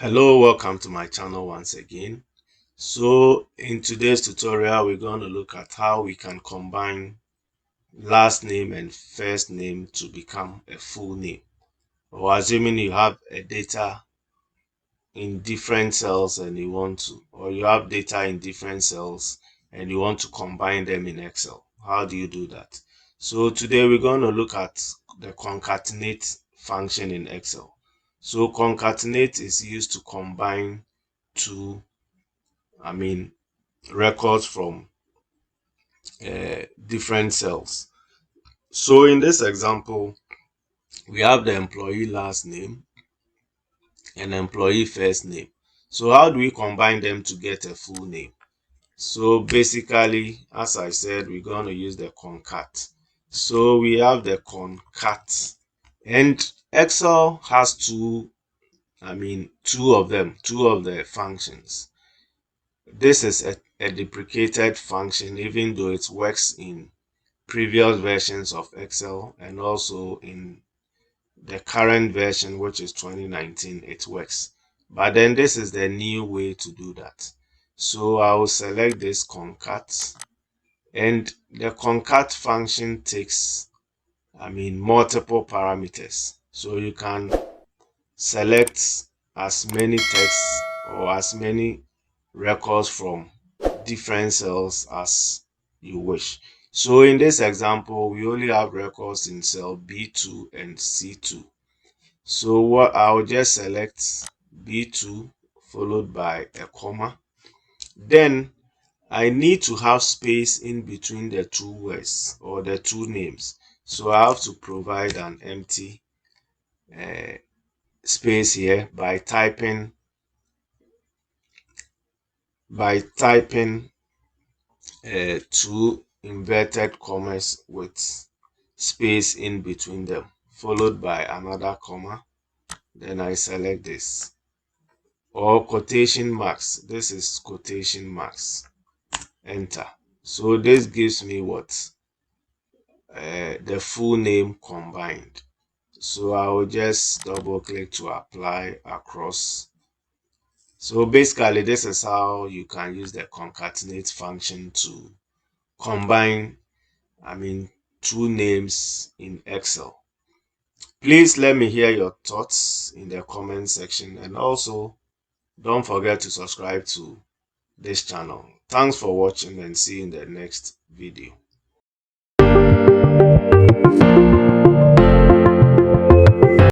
Hello, welcome to my channel once again. So in today's tutorial, we're going to look at how we can combine last name and first name to become a full name. Or assuming you have a data in different cells and you want to, or you have data in different cells and you want to combine them in Excel. How do you do that? So today we're going to look at the concatenate function in Excel. So concatenate is used to combine two records from different cells. So in this example, we have the employee last name and employee first name. So how do we combine them to get a full name? So basically, as I said, we're going to use the concat. So we have the concat, and Excel has two of the functions. This is a deprecated function, even though it works in previous versions of Excel and also in the current version, which is 2019, it works. But then this is the new way to do that. So I will select this concat, and the concat function takes multiple parameters. So you can select as many texts or as many records from different cells as you wish. So in this example, we only have records in cell B2 and C2. So what I'll just select B2 followed by a comma. Then I need to have space in between the two words or the two names. So I have to provide an empty space here by typing two inverted commas with space in between them, followed by another comma. Then I select this, or quotation marks. This is quotation marks. Enter. So this gives me what? The full name combined. So I will just double click to apply across. So basically, this is how you can use the concatenate function to combine two names in Excel. Please let me hear your thoughts in the comment section, and also don't forget to subscribe to this channel. Thanks for watching, and see you in the next video.